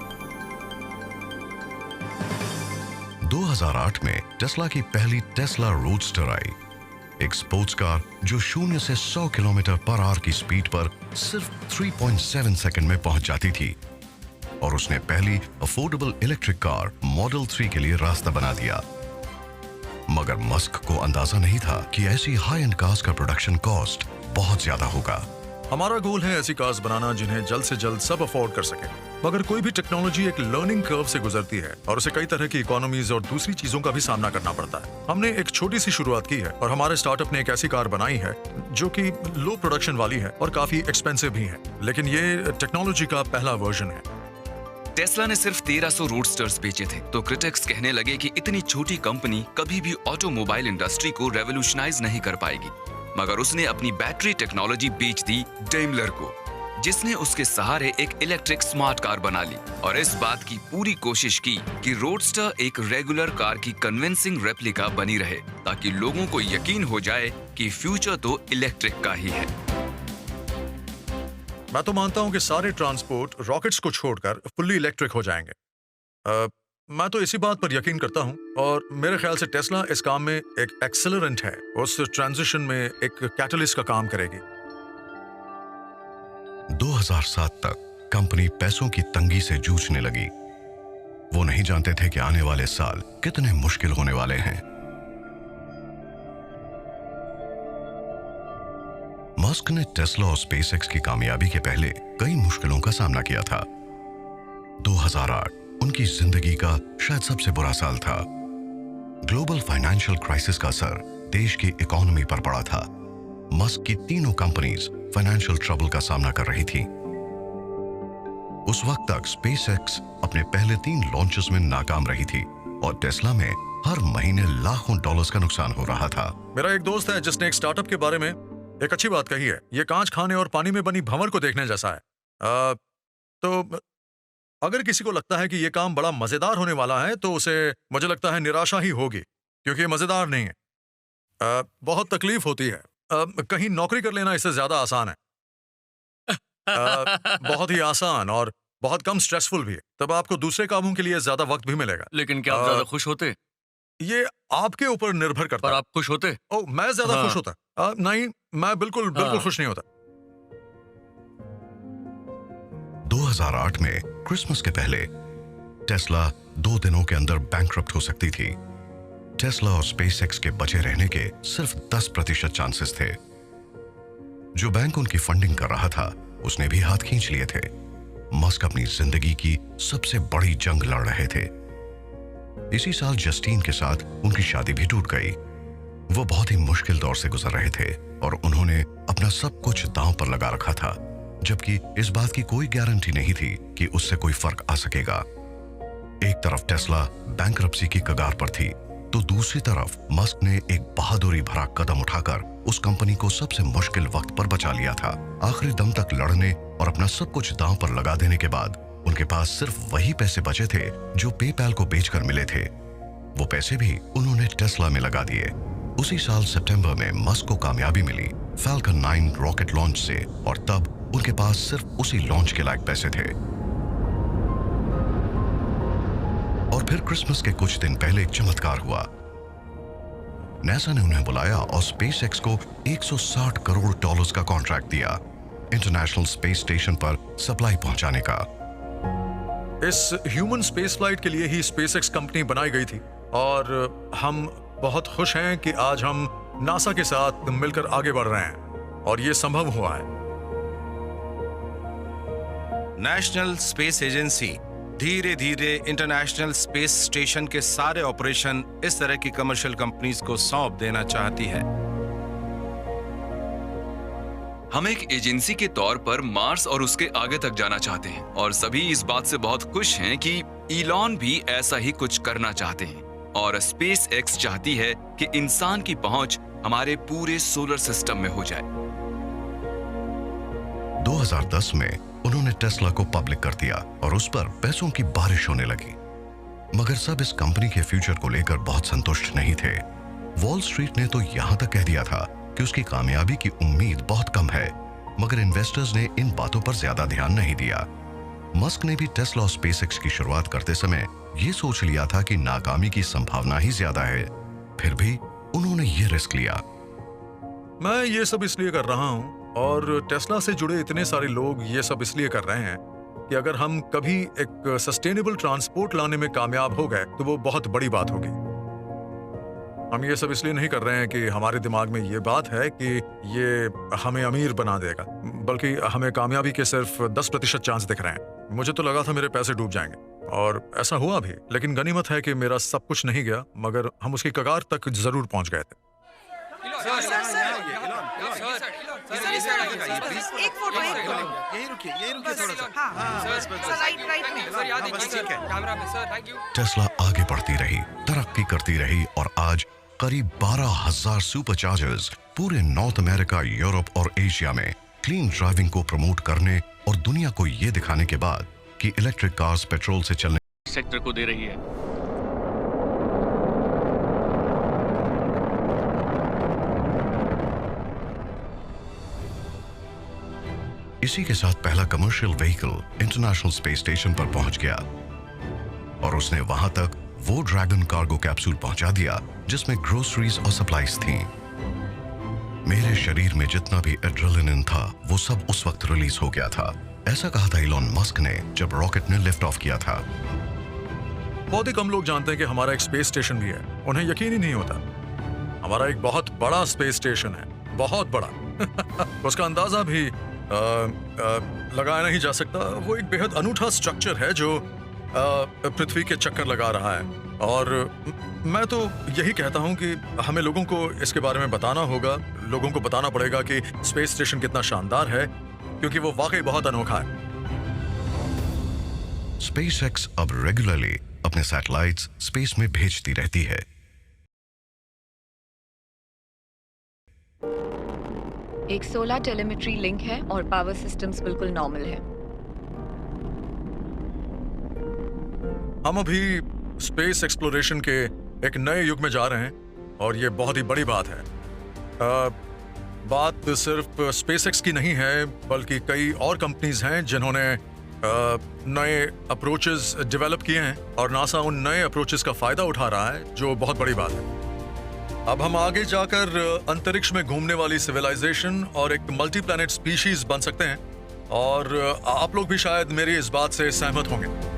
2008 में टेस्ला की पहली टेस्ला रोडस्टर आई, एक स्पोर्ट्स कार जो 0 से 100 किलोमीटर/आवर की स्पीड पर सिर्फ 3.7 सेकंड में पहुंच जाती थी, और उसने पहली अफोर्डेबल इलेक्ट्रिक कार मॉडल 3 के लिए रास्ता बना दिया। मगर मस्क को अंदाजा नहीं था कि ऐसी हाई एंड कार्स का प्रोडक्शन कॉस्ट बहुत ज्यादा होगा। हमारा गोल है ऐसी कार्स बनाना जिन्हें जल्द से जल्द सब अफोर्ड कर सके, मगर कोई भी टेक्नोलॉजी एक लर्निंग कर्व से गुजरती है और उसे कई तरह की इकोनॉमीज और दूसरी चीजों का भी सामना करना पड़ता है। हमने एक छोटी सी शुरुआत की है और हमारे स्टार्टअप ने एक ऐसी कार बनाई है जो कि लो प्रोडक्शन वाली है और काफी एक्सपेंसिव भी है, लेकिन ये टेक्नोलॉजी का पहला वर्जन है। टेस्ला ने सिर्फ 1300 रोडस्टर्स बेचे थे, तो क्रिटिक्स कहने लगे कि इतनी छोटी कंपनी कभी भी ऑटोमोबाइल इंडस्ट्री को रेवोल्यूशनाइज नहीं कर पाएगी। मगर उसने अपनी बैटरी टेक्नोलॉजी बेच दी डेमलर को, जिसने उसके सहारे एक इलेक्ट्रिक स्मार्ट कार बना ली और इस बात की पूरी कोशिश की कि रोडस्टर एक रेगुलर कार की कन्विंसिंग रेप्लिका बनी रहे, ताकि लोगों को यकीन हो जाए कि फ्यूचर तो इलेक्ट्रिक का ही है। मैं तो मानता हूं कि सारे ट्रांसपोर्ट रॉकेट्स को छोड़कर फुल्ली इलेक्ट्रिक हो जाएंगे। मैं तो इसी बात पर यकीन करता हूं और मेरे ख्याल से टेस्ला इस काम में एक एक्सेलरेंट है, उस ट्रांजिशन में एक कैटलिस्ट का काम करेगी। 2007 तक कंपनी पैसों की तंगी से जूझने लगी। वो नहीं जानते थे कि आने वाले साल कितने मुश्किल होने वाले हैं। मस्क ने टेस्ला और स्पेसएक्स की कामयाबी के पहले कई मुश्किलों का सामना किया था। 2008 उनकी जिंदगी का शायद सबसे बुरा साल था। ग्लोबल फाइनेंशियल क्राइसिस का असर देश की इकोनॉमी पर पड़ा था। मस्क की तीनों कंपनीज फाइनेंशियल ट्रबल का सामना कर रही थी। उस वक्त तक स्पेसएक्स अपने पहले 3 लॉन्चेस में नाकाम रही थी और टेस्ला में हर महीने लाखों डॉलर्स का नुकसान हो रहा था। मेरा एक दोस्त है जिसने एक स्टार्टअप के बारे में एक अच्छी बात कही है। ये कांच खाने और पानी में बनी भंवर को देखने जैसा है। तो अगर किसी को लगता है कि ये काम बड़ा मजेदार होने वाला है तो उसे, मुझे लगता है, निराशा ही होगी, क्योंकि ये मजेदार नहीं है। बहुत तकलीफ होती है। कहीं नौकरी कर लेना इससे ज्यादा आसान है। बहुत ही आसान और बहुत कम स्ट्रेसफुल भी है। तब आपको दूसरे कामों के लिए ज्यादा वक्त भी मिलेगा। लेकिन क्या आप ज्यादा खुश होते? ये आपके ऊपर निर्भर करता पर है। आप खुश होते? ओ, मैं ज्यादा हाँ। खुश होता? नहीं, मैं बिल्कुल हाँ। खुश नहीं होता। 2008 में क्रिसमस के पहले टेस्ला 2 दिनों के अंदर बैंकरप्ट हो सकती थी। टेस्ला और स्पेसएक्स के बचे रहने के सिर्फ 10% चांसेस थे। जो बैंक उनकी फंडिंग कर रहा था उसने भी हाथ खींच लिए थे। मस्क अपनी जिंदगी की सबसे बड़ी जंग लड़ रहे थे। इसी साल जस्टीन के साथ उनकी शादी भी टूट गई। वो बहुत ही मुश्किल दौर से गुजर रहे थे और उन्होंने अपना सब कुछ दांव पर लगा रखा था, जबकि इस बात की कोई गारंटी नहीं थी कि उससे कोई फर्क आ सकेगा। एक तरफ टेस्ला बैंकरप्सी की कगार पर थी, तो दूसरी तरफ मस्क ने एक बहादुरी भरा कदम उठाकर उस कंपनी को सबसे मुश्किल वक्त पर बचा लिया था। आखिरी दम तक लड़ने और अपना सब कुछ दांव पर लगा देने के बाद उनके पास सिर्फ वही पैसे बचे थे जो पेपैल को बेचकर मिले थे। वो पैसे भी उन्होंने टेस्ला में लगा दिए। उसी साल सितंबर में मस्क को कामयाबी मिली फैल्कन 9 रॉकेट लॉन्च से, और तब उनके पास सिर्फ उसी लॉन्च के लायक पैसे थे। और फिर क्रिसमस के कुछ दिन पहले एक चमत्कार हुआ। नासा ने उन्हें बुलाया और स्पेसएक्स को $160 करोड़ का कॉन्ट्रैक्ट दिया इंटरनेशनल स्पेस स्टेशन पर सप्लाई पहुंचाने का। इस ह्यूमन स्पेस फ्लाइट के लिए ही स्पेसएक्स कंपनी बनाई गई थी और हम बहुत खुश हैं कि आज हम नासा के साथ मिलकर आगे बढ़ रहे हैं और ये संभव हुआ है। नेशनल स्पेस एजेंसी धीरे धीरे इंटरनेशनल स्पेस स्टेशन के सारे ऑपरेशन इस तरह की कमर्शियल कंपनीज को सौंप देना चाहती है। हम एक एजेंसी के तौर पर मार्स और उसके आगे तक जाना चाहते हैं और सभी इस बात से बहुत खुश हैं कि इलॉन भी ऐसा ही कुछ करना चाहते हैं और स्पेस एक्स चाहती है कि इंसान की पहुंच हमारे पूरे सोलर सिस्टम में हो जाए। 2010 में उन्होंने टेस्ला को पब्लिक कर दिया और उस पर पैसों की बारिश होने लगी। मगर सब इस कंपनी के फ्यूचर को लेकर बहुत संतुष्ट नहीं थे। वॉल स्ट्रीट ने तो यहां तक कह दिया था कि उसकी कामयाबी की उम्मीद बहुत कम है, मगर इन्वेस्टर्स ने इन बातों पर ज्यादा ध्यान नहीं दिया। मस्क ने भी टेस्ला और स्पेसएक्स की शुरुआत करते समय ये सोच लिया था कि नाकामी की संभावना ही ज्यादा है, फिर भी उन्होंने ये रिस्क लिया। मैं ये सब इसलिए कर रहा हूं और टेस्ला से जुड़े इतने सारे लोग ये सब इसलिए कर रहे हैं कि अगर हम कभी एक सस्टेनेबल ट्रांसपोर्ट लाने में कामयाब हो गए तो वो बहुत बड़ी बात होगी। हम ये सब इसलिए नहीं कर रहे हैं कि हमारे दिमाग में ये बात है कि ये हमें अमीर बना देगा, बल्कि हमें कामयाबी के सिर्फ 10% चांस दिख रहे हैं। मुझे तो लगा था मेरे पैसे डूब जाएंगे और ऐसा हुआ भी, लेकिन गनीमत है कि मेरा सब कुछ नहीं गया, मगर हम उसकी कगार तक जरूर पहुंच गए थे। एक फोटो यही रुकिए थोड़ा सा। टेस्ला आगे बढ़ती रही, तरक्की करती रही और आज करीब 12,000 सुपरचार्जर्स पूरे नॉर्थ अमेरिका, यूरोप और एशिया में क्लीन ड्राइविंग को प्रमोट करने और दुनिया को ये दिखाने के बाद कि इलेक्ट्रिक कार्स पेट्रोल से चलने सेक्टर को दे रही है। इसी के साथ पहला commercial vehicle international space station पर पहुंच गया और उसने वहां तक वो ड्रैगन कार्गो कैप्सूल पहुंचा दिया जिसमें ग्रोसरीज और सप्लाईज थीं। मेरे शरीर में जितना भी एड्रेनालिन था वो सब उस वक्त रिलीज हो गया था। ऐसा कहा था इलॉन मस्क ने जब रॉकेट ने लिफ्ट ऑफ किया था। बहुत ही कम लोग जानते हैं कि हमारा एक स्पेस स्टेशन भी है। उन्हें यकीन ही नहीं होता। हमारा एक बहुत बड़ा स्पेस स्टेशन है, बहुत बड़ा। उसका अंदाजा भी लगाया नहीं जा सकता। वो एक बेहद अनूठा स्ट्रक्चर है जो पृथ्वी के चक्कर लगा रहा है। और मैं तो यही कहता हूं कि हमें लोगों को इसके बारे में बताना होगा। लोगों को बताना पड़ेगा कि स्पेस स्टेशन कितना शानदार है, क्योंकि वो वाकई बहुत अनोखा है। SpaceX अब रेगुलरली अपने सैटेलाइट्स स्पेस में भेजती रहती है। एक 16 टेलीमेट्री लिंक है और पावर सिस्टम्स बिल्कुल नॉर्मल है। हम अभी स्पेस एक्सप्लोरेशन के एक नए युग में जा रहे हैं और ये बहुत ही बड़ी बात है। बात सिर्फ SpaceX की नहीं है, बल्कि कई और कंपनीज हैं जिन्होंने नए अप्रोचेस डेवलप किए हैं और नासा उन नए अप्रोचेस का फायदा उठा रहा है, जो बहुत बड़ी बात है। अब हम आगे जाकर अंतरिक्ष में घूमने वाली सिविलाइजेशन और एक मल्टी प्लैनेट स्पीशीज बन सकते हैं और आप लोग भी शायद मेरी इस बात से सहमत होंगे।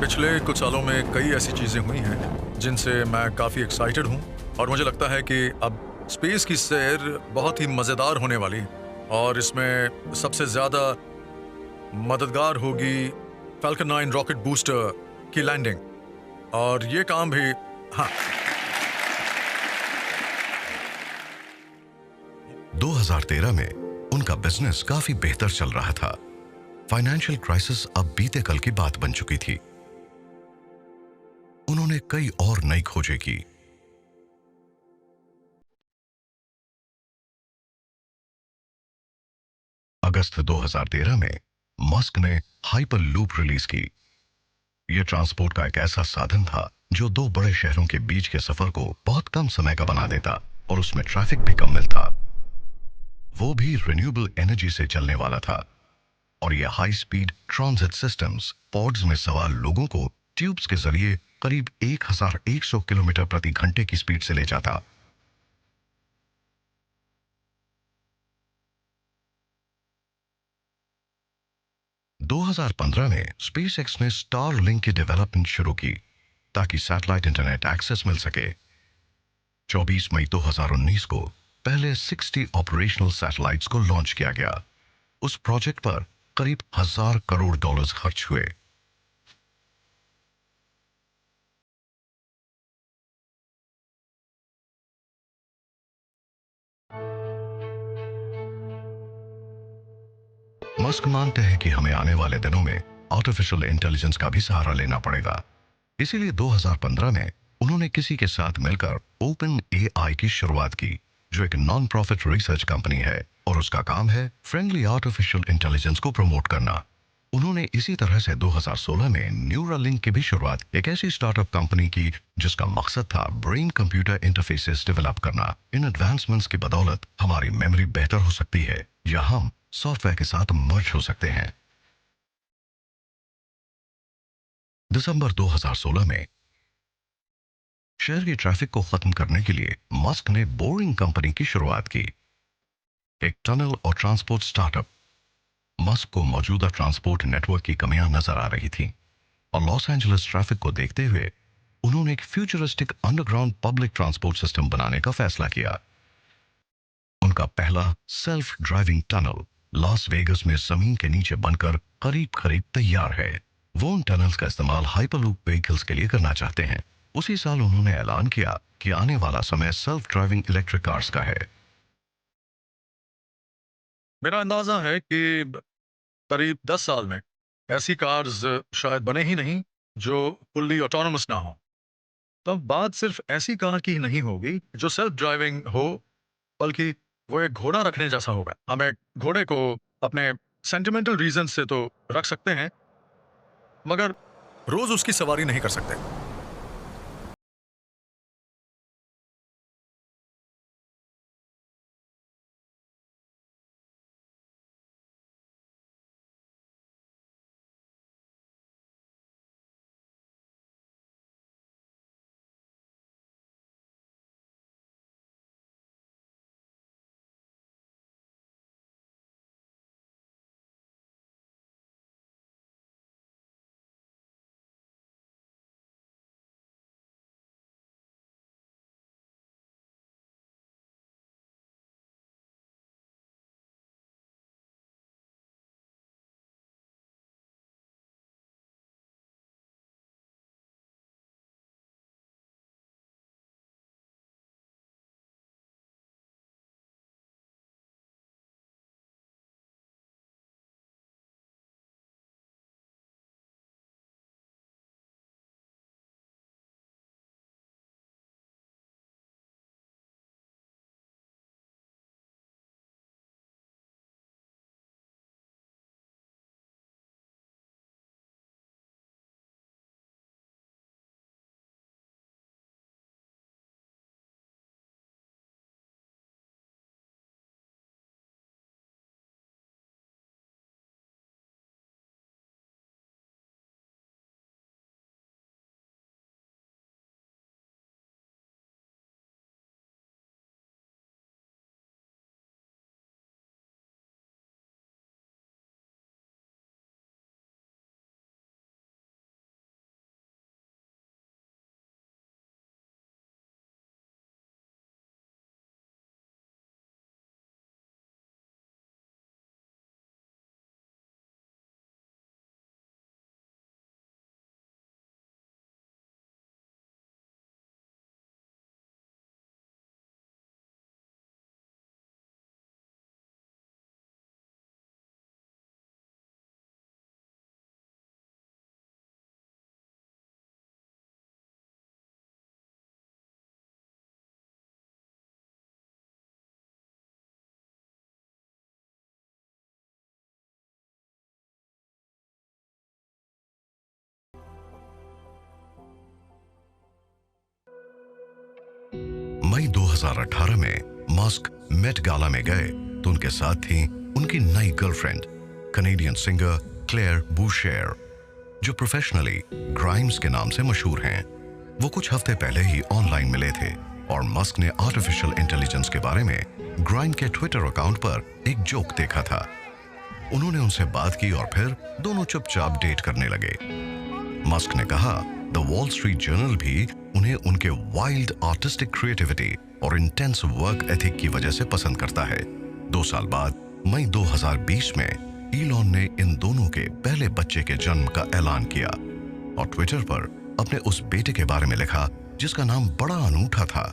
पिछले कुछ सालों में कई ऐसी चीजें हुई हैं जिनसे मैं काफी एक्साइटेड हूं और मुझे लगता है कि अब स्पेस की सैर बहुत ही मजेदार होने वाली है और इसमें सबसे ज्यादा मददगार होगी फाल्कन 9 रॉकेट बूस्टर की लैंडिंग। और ये काम भी हाँ 2013 में उनका बिजनेस काफी बेहतर चल रहा था। फाइनेंशियल क्राइसिस अब बीते कल की बात बन चुकी थी। उन्होंने कई और नई खोजें की। अगस्त 2013 में मस्क ने हाइपर लूप रिलीज की। यह ट्रांसपोर्ट का एक ऐसा साधन था जो दो बड़े शहरों के बीच के सफर को बहुत कम समय का बना देता और उसमें ट्रैफिक भी कम मिलता। वो भी रिन्यूएबल एनर्जी से चलने वाला था और यह high speed transit systems pods में सवार लोगों को ट्यूब्स के जरिए करीब 1100 किलोमीटर प्रति घंटे की स्पीड से ले जाता। दो 2015 में SpaceX ने स्टारलिंक की डेवलपमेंट शुरू की ताकि सैटेलाइट इंटरनेट एक्सेस मिल सके। 24 मई 2019 को पहले 60 ऑपरेशनल सैटेलाइट्स को लॉन्च किया गया। उस प्रोजेक्ट पर करीब $1000 करोड़ खर्च हुए। मस्क मानते हैं कि हमें आने वाले दिनों में आर्टिफिशियल इंटेलिजेंस का भी सहारा लेना पड़ेगा। इसीलिए 2015 में उन्होंने किसी के साथ मिलकर ओपन AI की शुरुआत की, जो एक नॉन प्रॉफिट रिसर्च कंपनी है और उसका काम है फ्रेंडली आर्टिफिशियल इंटेलिजेंस को प्रमोट करना। उन्होंने इसी तरह से 2016 में न्यूरालिंक की भी शुरुआत, एक ऐसी स्टार्टअप कंपनी की जिसका मकसद था ब्रेन कंप्यूटर इंटरफेसेस डेवलप करना। इन एडवांसमेंट्स की बदौलत हमारी मेमोरी बेहतर हो सकती है या हम सॉफ्टवेयर के साथ मर्ज हो सकते हैं। दिसंबर 2016 में शहर की ट्रैफिक को खत्म करने के लिए मस्क ने बोरिंग कंपनी की शुरुआत की, एक टनल और ट्रांसपोर्ट स्टार्टअप। मस्क को मौजूदा ट्रांसपोर्ट नेटवर्क की कमियां नजर आ रही थी और लॉस एंजलिस ट्रैफिक को देखते हुए उन्होंने एक futuristic underground public transport system बनाने का फैसला किया। उनका पहला self driving tunnel Las Vegas में जमीन के नीचे बनकर करीब तैयार है। वो उन टनल्स का इस्तेमाल हाइपरलूप व्हीकल्स के लिए करना चाहते हैं। उसी साल उन्होंने ऐलान किया कि आने वाला समय सेल्फ ड्राइविंग इलेक्ट्रिक कार्स का है। मेरा अंदाजा है कि करीब 10 साल में ऐसी कार्स शायद बने ही नहीं जो फुल्ली ऑटोनमस ना हो। तब बात सिर्फ ऐसी कार की नहीं होगी जो सेल्फ ड्राइविंग हो, बल्कि वो एक घोड़ा रखने जैसा होगा। हम एक घोड़े को अपने सेंटिमेंटल रीजन से तो रख सकते हैं, मगर रोज उसकी सवारी नहीं कर सकते। मई 2018 में मस्क मेट गाला में गए तो उनके साथ थी उनकी नई गर्लफ्रेंड, कनेडियन सिंगर क्लेयर बूशेर, जो प्रोफेशनली ग्राइम्स के नाम से मशहूर हैं। वो कुछ हफ्ते पहले ही ऑनलाइन मिले थे और मस्क ने आर्टिफिशियल इंटेलिजेंस के बारे में ग्राइम के ट्विटर अकाउंट पर एक जोक देखा था। उन्होंने उनसे बात की और फिर दोनों चुपचाप डेट करने लगे। मस्क ने कहा द वॉल स्ट्रीट जर्नल भी उन्हें उनके वाइल्ड आर्टिस्टिक क्रिएटिविटी और इंटेंस वर्क एथिक की वजह से पसंद करता है। 2 साल बाद मई 2020 में ईलॉन ने इन दोनों के पहले बच्चे के जन्म का ऐलान किया और ट्विटर पर अपने उस बेटे के बारे में लिखा जिसका नाम बड़ा अनूठा था।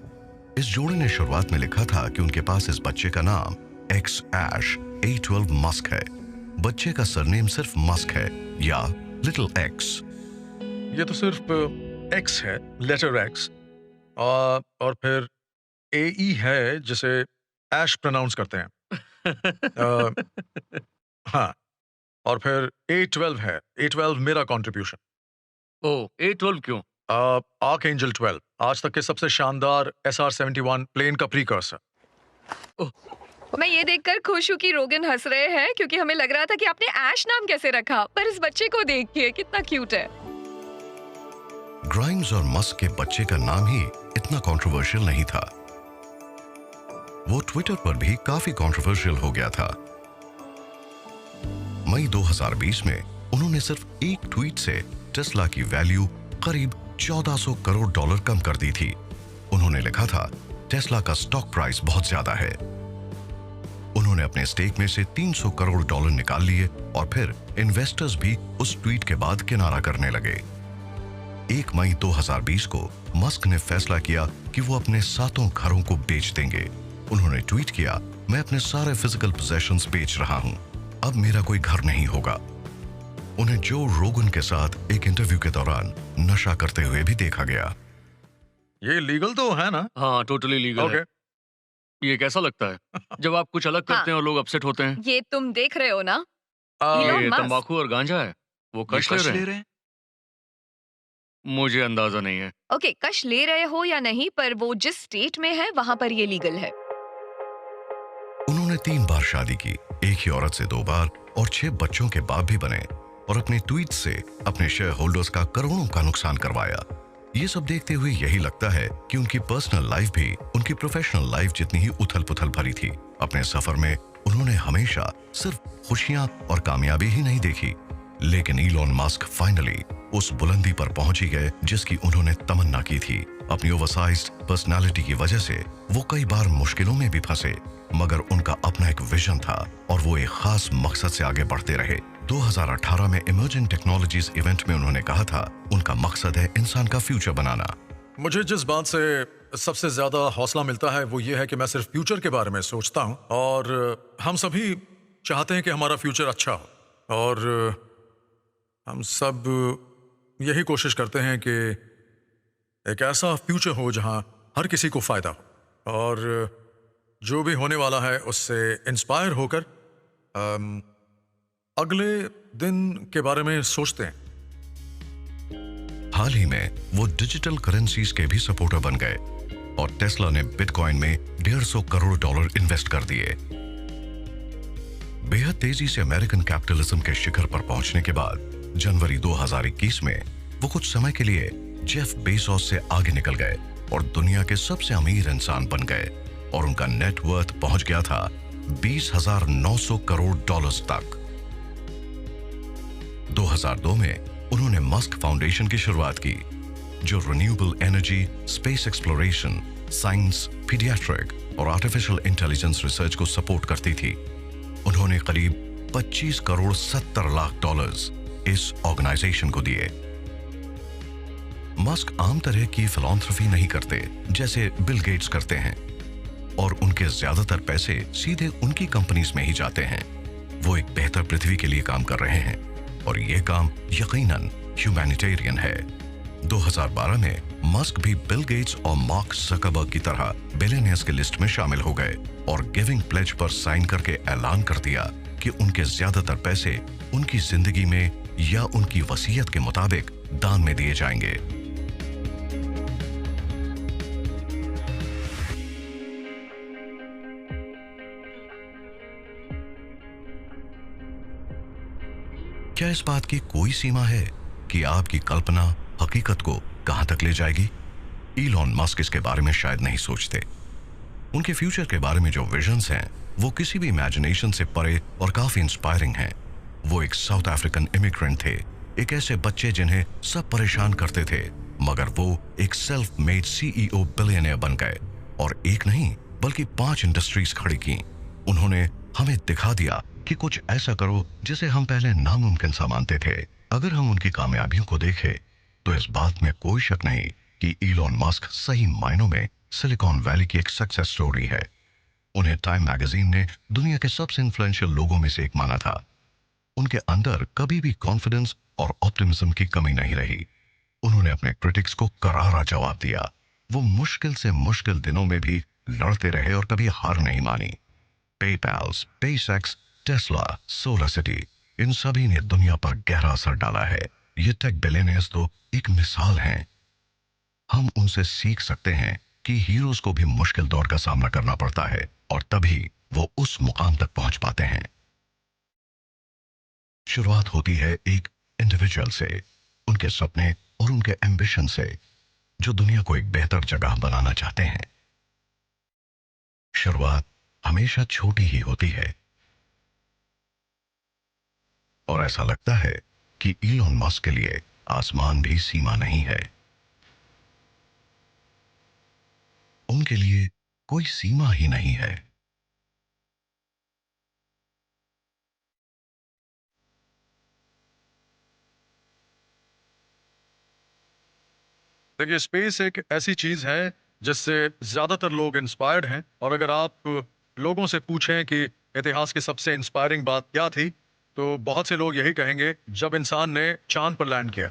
इस जोड़े ने शुरुआत में लिखा था कि उनके पास इस बच्चे का नाम एक्स ऐश A12 मस्क है। बच्चे का सरनेम सिर्फ मस्क है या लिटिल एक्स। ये तो सिर्फ एक्स है, लेटर एक्स, और फिर AE है जिसे ऐश प्रोनाउंस करते हैं। हाँ, और फिर A12 है। A12 मेरा कंट्रीब्यूशन। ओ A12 क्यों? आर्कएंजल 12 आज तक के सबसे शानदार SR-71 प्लेन का प्रीकर्सर। मैं ये देखकर खुश हूँ कि रोगन हंस रहे हैं, क्योंकि हमें लग रहा था कि आपने ऐश नाम कैसे रखा, पर इस बच्चे को देखिए कितना क्यूट है। ग्राइम्स और मस्क के बच्चे का नाम ही इतना कंट्रोवर्शियल नहीं था। वो ट्विटर पर भी काफी कंट्रोवर्शियल हो गया था। मई 2020 में उन्होंने सिर्फ एक ट्वीट से टेस्ला की वैल्यू करीब $1400 करोड़ कम कर दी थी। उन्होंने लिखा था टेस्ला का स्टॉक प्राइस बहुत ज्यादा है। उन्होंने अपने स्टेक में से $300 करोड़ निकाल लिए और फिर इन्वेस्टर्स भी उस ट्वीट के बाद किनारा करने लगे। 1 मई 2020 को मस्क ने फैसला किया कि वो अपने 7 घरों को बेच देंगे। उन्होंने ट्वीट किया, मैं अपने सारे फिजिकल पोजेशंस बेच रहा हूं, अब मेरा कोई घर नहीं होगा। उन्हें जो रोगन के साथ एक इंटरव्यू के दौरान नशा करते हुए भी देखा गया। ये लीगल तो है ना? हाँ, टोटली लीगल ओके। है। ये कैसा लगता है जब आप कुछ अलग हाँ, करते हैं और लोग अपसेट होते हैं? ये तुम देख रहे हो ना, इलॉन ये मस्क। तंबाकू और गांजा है, वो ये कश ले कश रहे ले हैं। रहे हैं? मुझे अंदाजा नहीं है। ओके, कश ले रहे हो या नहीं, पर वो जिस स्टेट में है वहां पर ये लीगल है। उन्होंने 3 बार शादी की, एक ही औरत से 2 बार, और 6 बच्चों के बाप भी बने, और अपने ट्वीट से अपने शेयर होल्डर्स का करोड़ों का नुकसान करवाया। ये सब देखते हुए यही लगता है कि उनकी पर्सनल लाइफ भी उनकी प्रोफेशनल लाइफ जितनी ही उथल-पुथल भरी थी। अपने सफर में उन्होंने हमेशा सिर्फ खुशियां और कामयाबी ही नहीं देखी, लेकिन इलॉन मस्क फाइनली उस बुलंदी पर पहुंच ही गए जिसकी उन्होंने तमन्ना की थी। अपनी ओवरसाइज्ड पर्सनालिटी की वजह से वो कई बार मुश्किलों में भी फंसे, मगर उनका अपना एक विजन था और वो एक खास मकसद से आगे बढ़ते रहे। 2018 में इमर्जिंग टेक्नोलॉजीज इवेंट में उन्होंने कहा था, उनका मकसद है इंसान का फ्यूचर बनाना। मुझे जिस बात से सबसे ज्यादा हौसला मिलता है वो ये है कि मैं सिर्फ फ्यूचर के बारे में सोचता हूँ, और हम सभी चाहते हैं कि हमारा फ्यूचर अच्छा हो, और हम सब यही कोशिश करते हैं कि एक ऐसा फ्यूचर हो जहां हर किसी को फायदा हो, और जो भी होने वाला है उससे इंस्पायर होकर अगले दिन के बारे में सोचते हैं। हाल ही में वो डिजिटल करेंसीज के भी सपोर्टर बन गए और टेस्ला ने बिटकॉइन में $150 करोड़ इन्वेस्ट कर दिए। बेहद तेजी से अमेरिकन कैपिटलिज्म के शिखर पर पहुंचने के बाद जनवरी 2021 में वो कुछ समय के लिए जेफ बेजोस से आगे निकल गए और दुनिया के सबसे अमीर इंसान बन गए, और उनका नेट वर्थ पहुंच गया था $20,900 करोड़ तक। 2002 में उन्होंने मस्क फाउंडेशन की शुरुआत की, जो renewable energy, space exploration, science, paediatric और आर्टिफिशियल इंटेलिजेंस रिसर्च को सपोर्ट करती थी। उन्होंने करीब $25 करोड़ 70 लाख इस ऑर्गेनाइजेशन को दिए। मस्क आम तरह की फिलॉन्थ्रफी नहीं करते जैसे बिल गेट्स करते हैं, और उनके ज्यादातर पैसे सीधे उनकी कंपनीज में ही जाते हैं। वो एक बेहतर पृथ्वी के लिए काम कर रहे हैं, और ये काम यकीनन ह्यूमैनिटेरियन है। 2012 में मस्क भी बिल गेट्स और मार्क जकरबर्ग की तरह बिलियनियर्स की लिस्ट में शामिल हो गए और गिविंग प्लेज पर साइन करके ऐलान कर दिया कि उनके ज्यादातर पैसे उनकी जिंदगी में या उनकी वसीयत के मुताबिक दान में दिए जाएंगे। क्या इस बात की कोई सीमा है कि आपकी कल्पना हकीकत को कहां तक ले जाएगी? इलॉन मस्क इसके बारे में शायद नहीं सोचते। उनके फ्यूचर के बारे में जो विजन्स हैं वो किसी भी इमेजिनेशन से परे और काफी इंस्पायरिंग हैं। वो एक साउथ अफ्रीकन इमिग्रेंट थे, एक ऐसे बच्चे जिन्हें सब परेशान करते थे, मगर वो एक सेल्फ मेड CEO बिलियनियर बन गए, और एक नहीं बल्कि 5 इंडस्ट्रीज खड़ी की। उन्होंने हमें दिखा दिया कि कुछ ऐसा करो जिसे हम पहले नामुमकिन सा मानते थे। अगर हम उनकी कामयाबियों को देखें तो इस बात में कोई शक नहीं कि इलॉन मस्क सही मायनों में सिलिकॉन वैली की एक सक्सेस स्टोरी है। उन्हें टाइम मैगजीन ने दुनिया के सबसे इन्फ्लुएंशियल लोगों में से एक माना था। उनके अंदर कभी भी कॉन्फिडेंस और ऑप्टिमिज्म की कमी नहीं रही। उन्होंने अपने क्रिटिक्स को करारा जवाब दिया। वो मुश्किल से मुश्किल दिनों में भी लड़ते रहे और कभी हार नहीं मानी। PayPal, SpaceX, Tesla, Solar City, इन सभी ने दुनिया पर गहरा असर डाला है। ये टेक बिलियनियर्स तो एक मिसाल हैं। हम उनसे सीख सकते हैं कि हीरोज को भी मुश्किल दौर का सामना करना पड़ता है, और तभी वो उस मुकाम तक पहुंच पाते हैं। शुरुआत होती है एक इंडिविजुअल से, उनके सपने और उनके एम्बिशन से, जो दुनिया को एक बेहतर जगह बनाना चाहते हैं। शुरुआत हमेशा छोटी ही होती है, और ऐसा लगता है कि इलॉन मस्क के लिए आसमान भी सीमा नहीं है। उनके लिए कोई सीमा ही नहीं है। देखिए, स्पेस एक ऐसी चीज है जिससे ज्यादातर लोग इंस्पायर्ड हैं, और अगर आप लोगों से पूछें कि इतिहास की सबसे इंस्पायरिंग बात क्या थी, तो बहुत से लोग यही कहेंगे जब इंसान ने चांद पर लैंड किया।